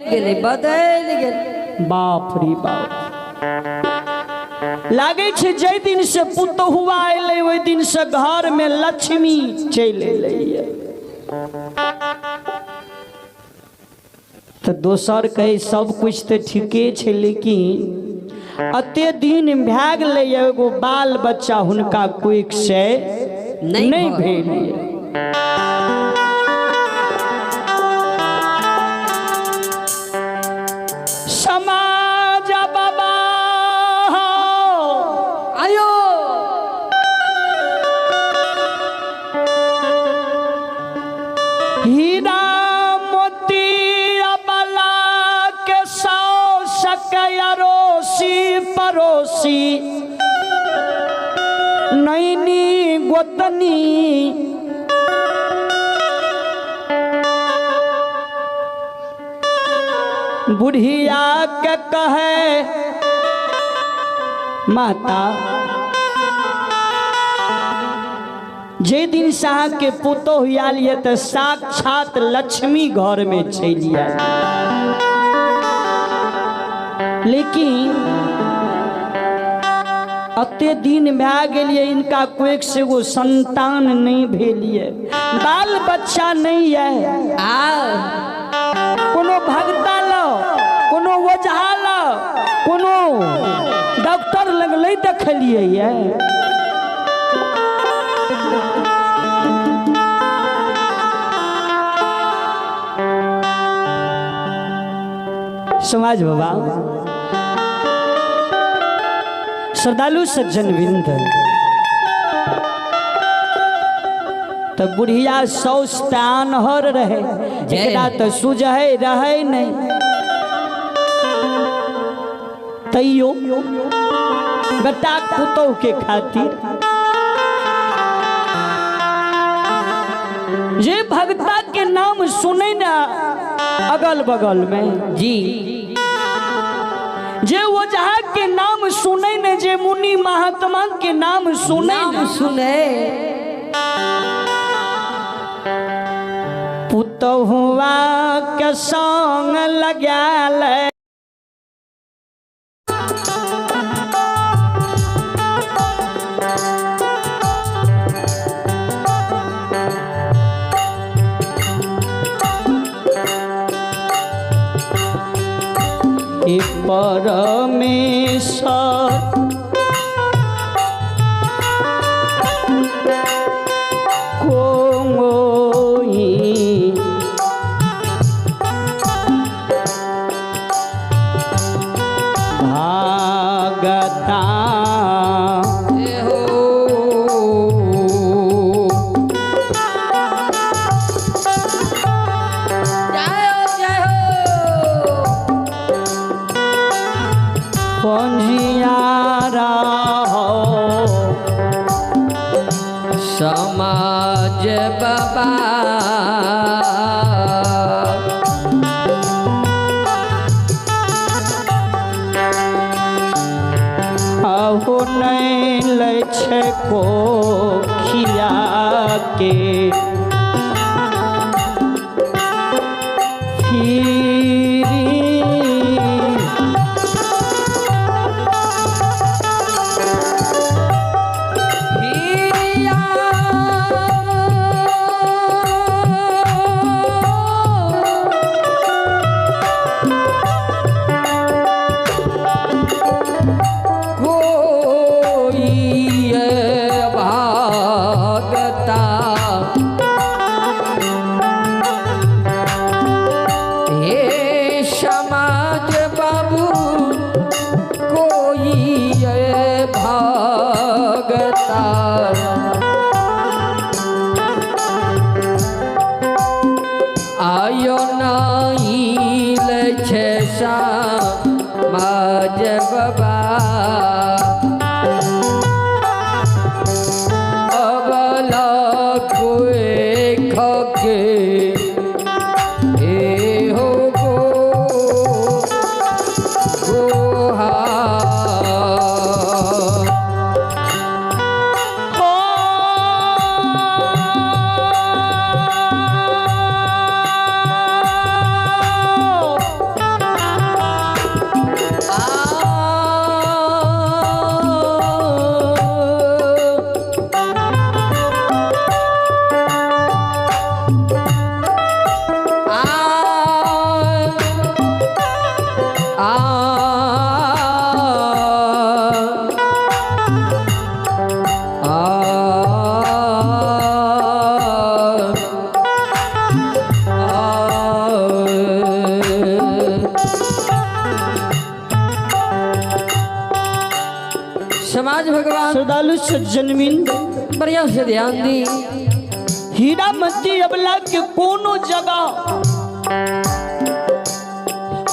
गेले बदल गेले। बाप रे बाप लागे छे जय दिन से पुतहुआ अइले ओइ दिन से घर में लक्ष्मी चलि अइले। तो दोसर कहे सब कुछ तो ठीके छे, लेकिन अते दिन भए गेलै एगो बाल बच्चा हुनका कोई से नहीं भेल। समाज बाबा आयो हीरा मोती अबला के सौ सकरोसी परोसी नैनी गोतनी बुढ़िया के कहे माता जे दिन शाह के पुतो आलिए तो साक्षात लक्ष्मी घर में चलिए, लेकिन अते दिन भए गेलिए इनका कोई से वो संतान नहीं भेलिए, बाल बच्चा नहीं है। कोनो भगता लो, कोनो ओझा लो, कोनो डॉक्टर लग नहीं देखलिए ये। समाज बाबा श्रद्धालु सज्जन विंद तो बुढ़िया सौ स्थान हर रहे जरा तो सुझे रहे नहीं, तैयो बेटा पुतौ के खातिर जे भगता के नाम सुने ना अगल बगल में जी, जे ओझा के नाम सुने ने, जे मुनि महात्मा के नाम सुने नाम सुने पुतहुआ के संग लगाल परमेश्वर भागता पंजियारा हो समाज बाबा अहो नहीं लै छे को खिया के आयो नहीं लछे समाज बाबा अबला कोई खके ए हो गोहा समाज भगवान श्रद्धालु सज्जनमिंद बढ़िया से ध्यान दी। हीरा मोती अबला के कोनो जगह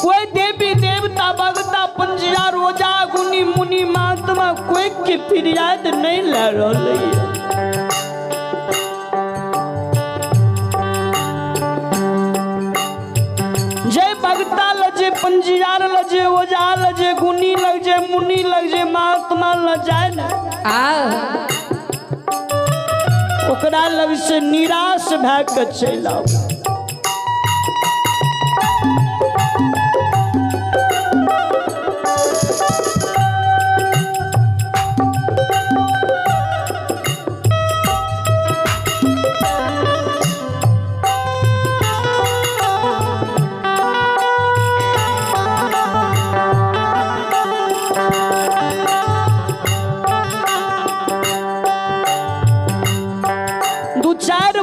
कोई देवी देवता भगता पंजिया रोजा गुनी मुनि महात्मा कोई के फरियाद नहीं ला रही है। जय भगता लजे पंजियार लजे ओझा लजे गुनी लग जे मुनि लग जे महात्मा ल जाए ना ओकरा लग से निराश भए के चलि आउ।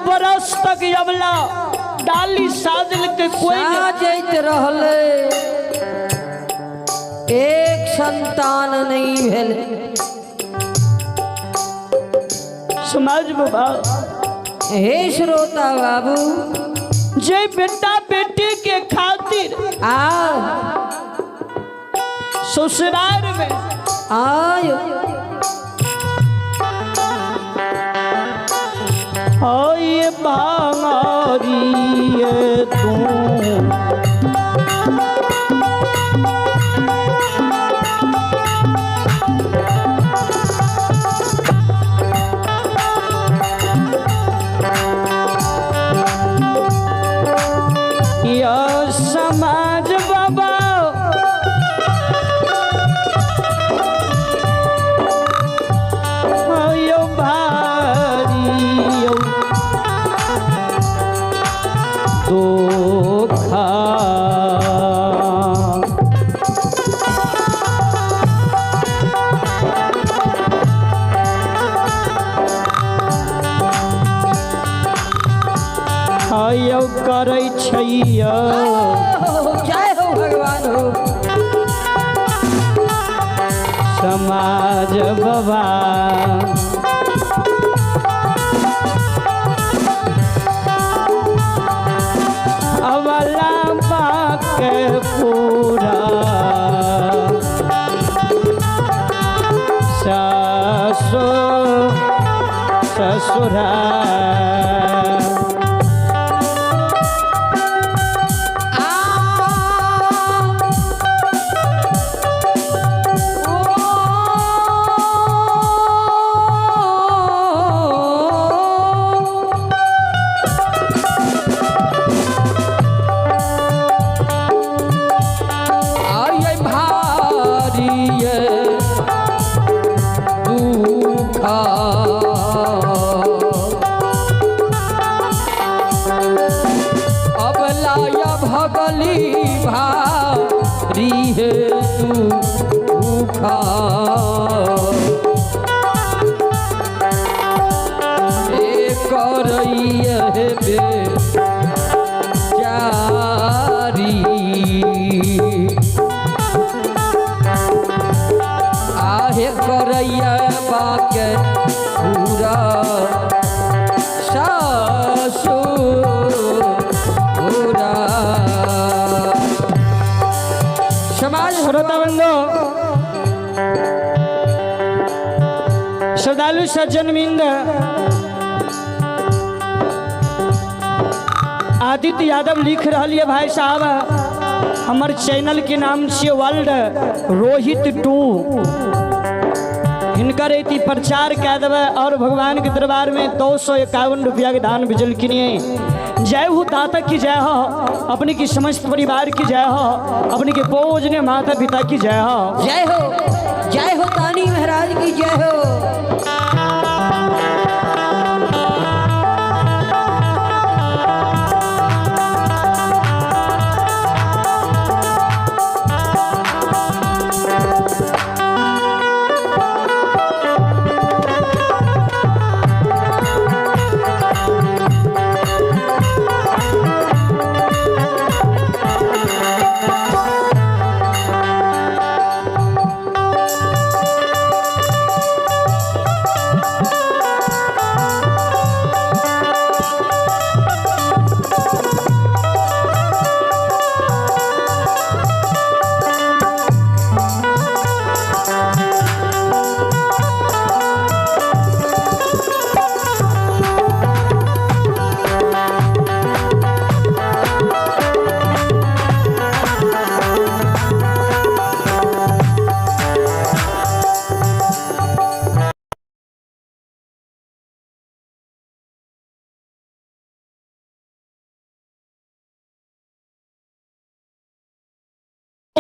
बरस तक अबला डाली साजल के कोई साजत रहले एक संतान नहीं भेल। समाज बाबा हे श्रोता बाबू जे बेटा बेटी के खातिर ससुराल में आयो ये भांगारी तू समाज बाबा यो भारी धोखा आयो करै छैया जय हो भगवान हो समाज बाबा अवला बाके पूरा ससुरा भगली भारी है तू भूखा करैया जारी आहे करैया बाके पूरा श्रद्धालु सज्जनमिंद आदित्य यादव लिख रही है भाई साहब हमार चैनल के नाम से वर्ल्ड रोहित 2 इनकर एति प्रचार कह देवे और भगवान के दरबार में 251 रुपया के दान बिजल किनिए। जय हो दाता की जय हो, अपने की समस्त परिवार की जय हो, अपने के पूजनीय माता पिता की जय हो। जय हो तानी महाराज की जय हो।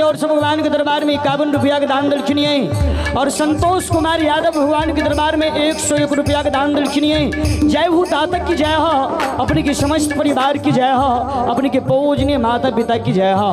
और सब भगवान के दरबार में 51 रुपया का दान दक्षिणीय और संतोष कुमार यादव भगवान के दरबार में 101 रुपया का दान दक्षिणीय। जय भूतातक की जय हो, अपने के समस्त परिवार की जय हो, अपने के पूजनीय माता पिता की जय हो।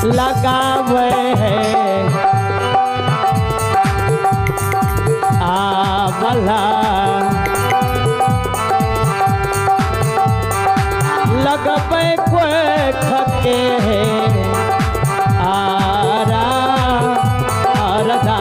लगावे है आमला लगवे कोई खके है आरा आरदा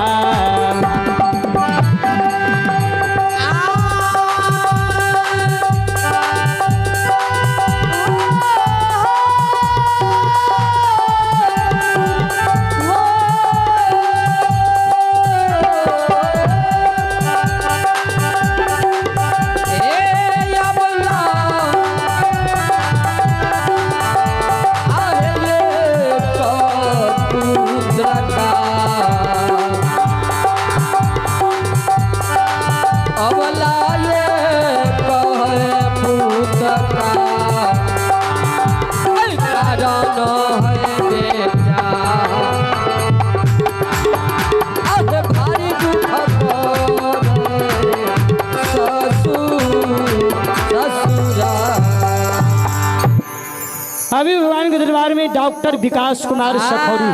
अभी भगवान के दरबार में डॉक्टर विकास कुमार सखौरी,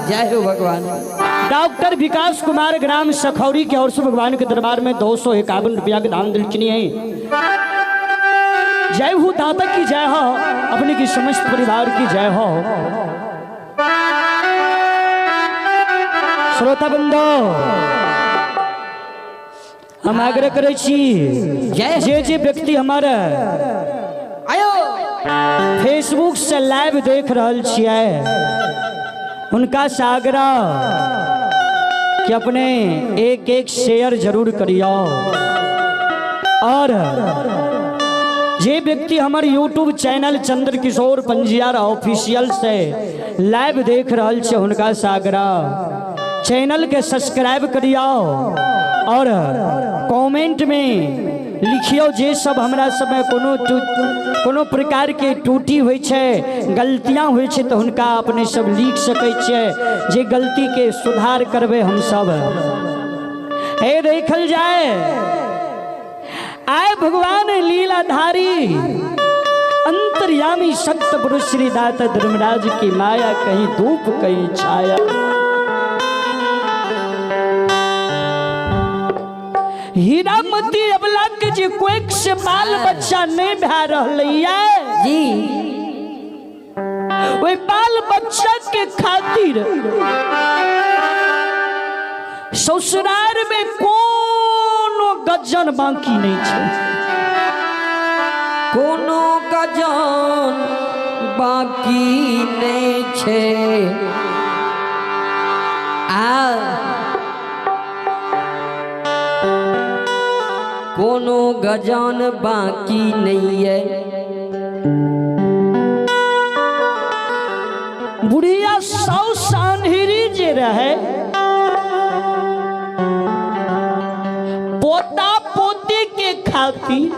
जय हो भगवान। डॉक्टर विकास कुमार ग्राम सखौरी के और से भगवान के दरबार में 251 रुपया के दान दक्षिणीय है। जय हो दाता की जय हो, अपने की समस्त परिवार की जय हो। श्रोता बंधु हम आग्रह करे जे व्यक्ति हमारा फेसबुक से लाइव देख रहल छियै उनका आग्रह कि अपने एक शेयर जरूर करियो। और जे व्यक्ति हमारे यूट्यूब चैनल चंद्र किशोर पंजियार ऑफिशियल से लाइव देख रहल छियै उनका आग्रह चैनल के सब्सक्राइब करियो और कमेंट में लिखियो जे सब हमरा समय कोनो प्रकार के त्रुटि होइ छै, गलतियां होइ छै तो हुनका अपने सब लिख सकै छियै जे गलती के सुधार करबे हम सब। हे देखल जाए आए भगवान लीलाधारी अंतर्यामी सत्य पुरुष श्री दाता धर्मराज की माया कहीं धूप कहीं छाया। हीरामती अबला के जी कोई से बाल बच्चा नहीं भा रहा जी, वही बाल बच्चा के खातिर ससुराल में कोनो गजन बाकी नहीं छे, कोनो गजन बाकी नहीं छे। कोनो गजन बाकी नहीं है। बुढ़िया 100 सान्हरी जे रहे पोता पोती के खातिर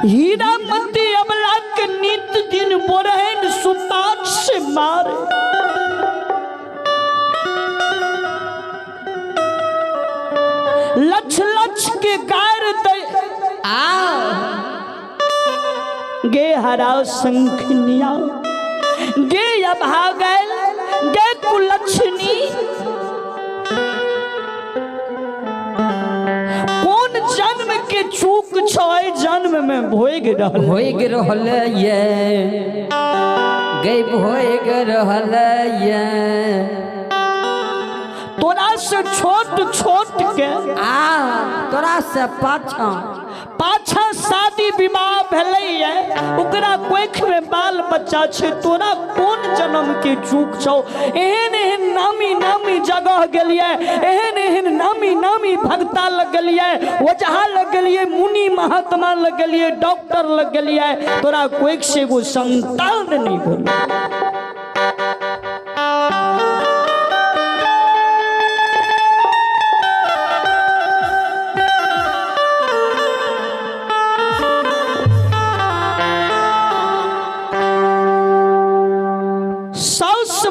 हीरामती अबला के नित दिन बोरहन सुतार से मारे। लक्ष लक्ष के गार गे हराव संखनिया गे अभागल गे कुलक्षणी कौन जन्म के चूक छय जन्म में भोग रहल ये गे भोग रहल ये। तोरा से छोट छोट के तोरा से पाछा पाछा शादी विवाह भेलैया ओकरा कोख में बाल बच्चा छे। तोरा कोन जन्म के चूक छौ? एहन एहन नामी नामी जगह गेलिए, एहन एहन नामी नामी भक्ता लग गेलिए, ओझा लग गेलिए, मुनि महात्मा लग गेलिए, डॉक्टर लग गेलिए, तोरा कोख से वो संतान नहीं भेल।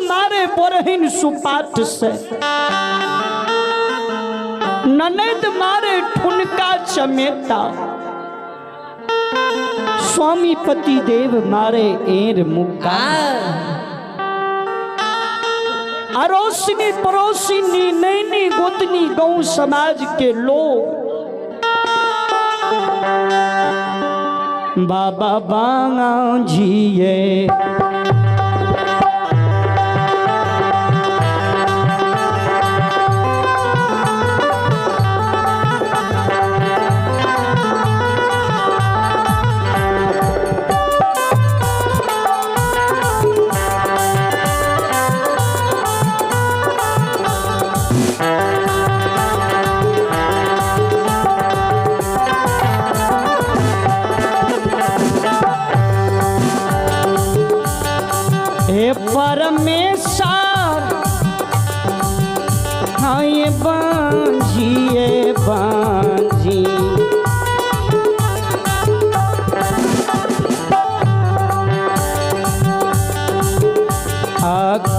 मारे बरहिन सुपाट से, ननद मारे ठुनका चमेटा, स्वामी पति देव मारे एर मुक्का, अरोसिनी पड़ोसिनी नैनी गोतनी गांव समाज के लोग बाबा बांगा जिए परमेश्वर हाँ ये बांझिए बांझी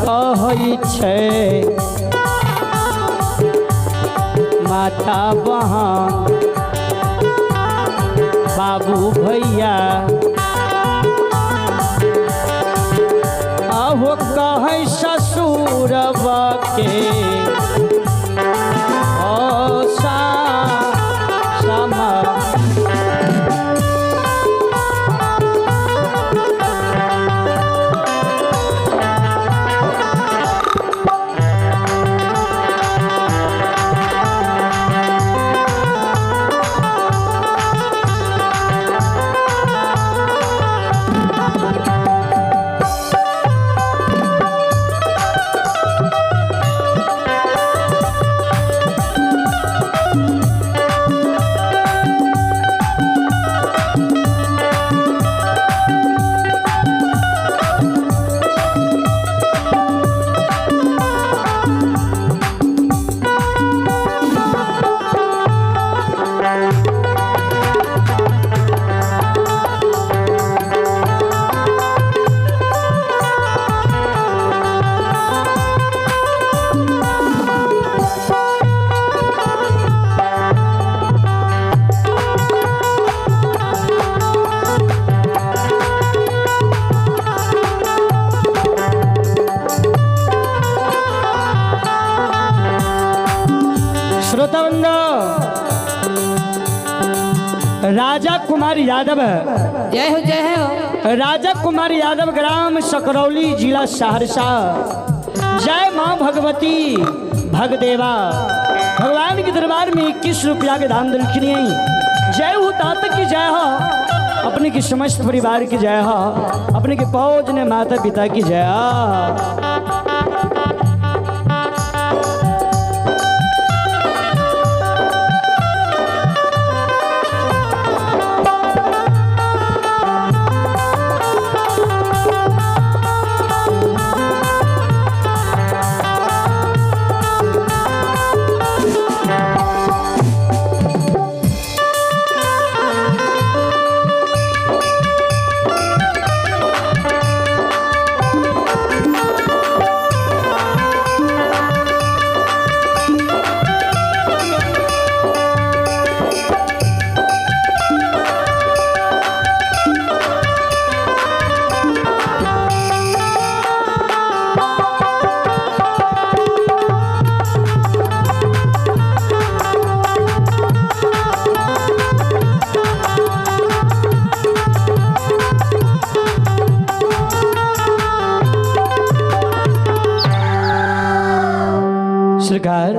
कहै छै माता बहन बाबू भैया हो कहे ससुरबा के समा राजा कुमार यादव, जय हो जय हो। राजा कुमार यादव, ग्राम सकरौली, जिला सहरसा। जय माँ भगवती भगदेवा। भगवान के दरबार में 21 रुपया के दान दिलखनी। जय हो दाता की जय हो, अपने की समस्त परिवार की जय हो, अपने के फौज ने माता पिता की जय हो। सरकार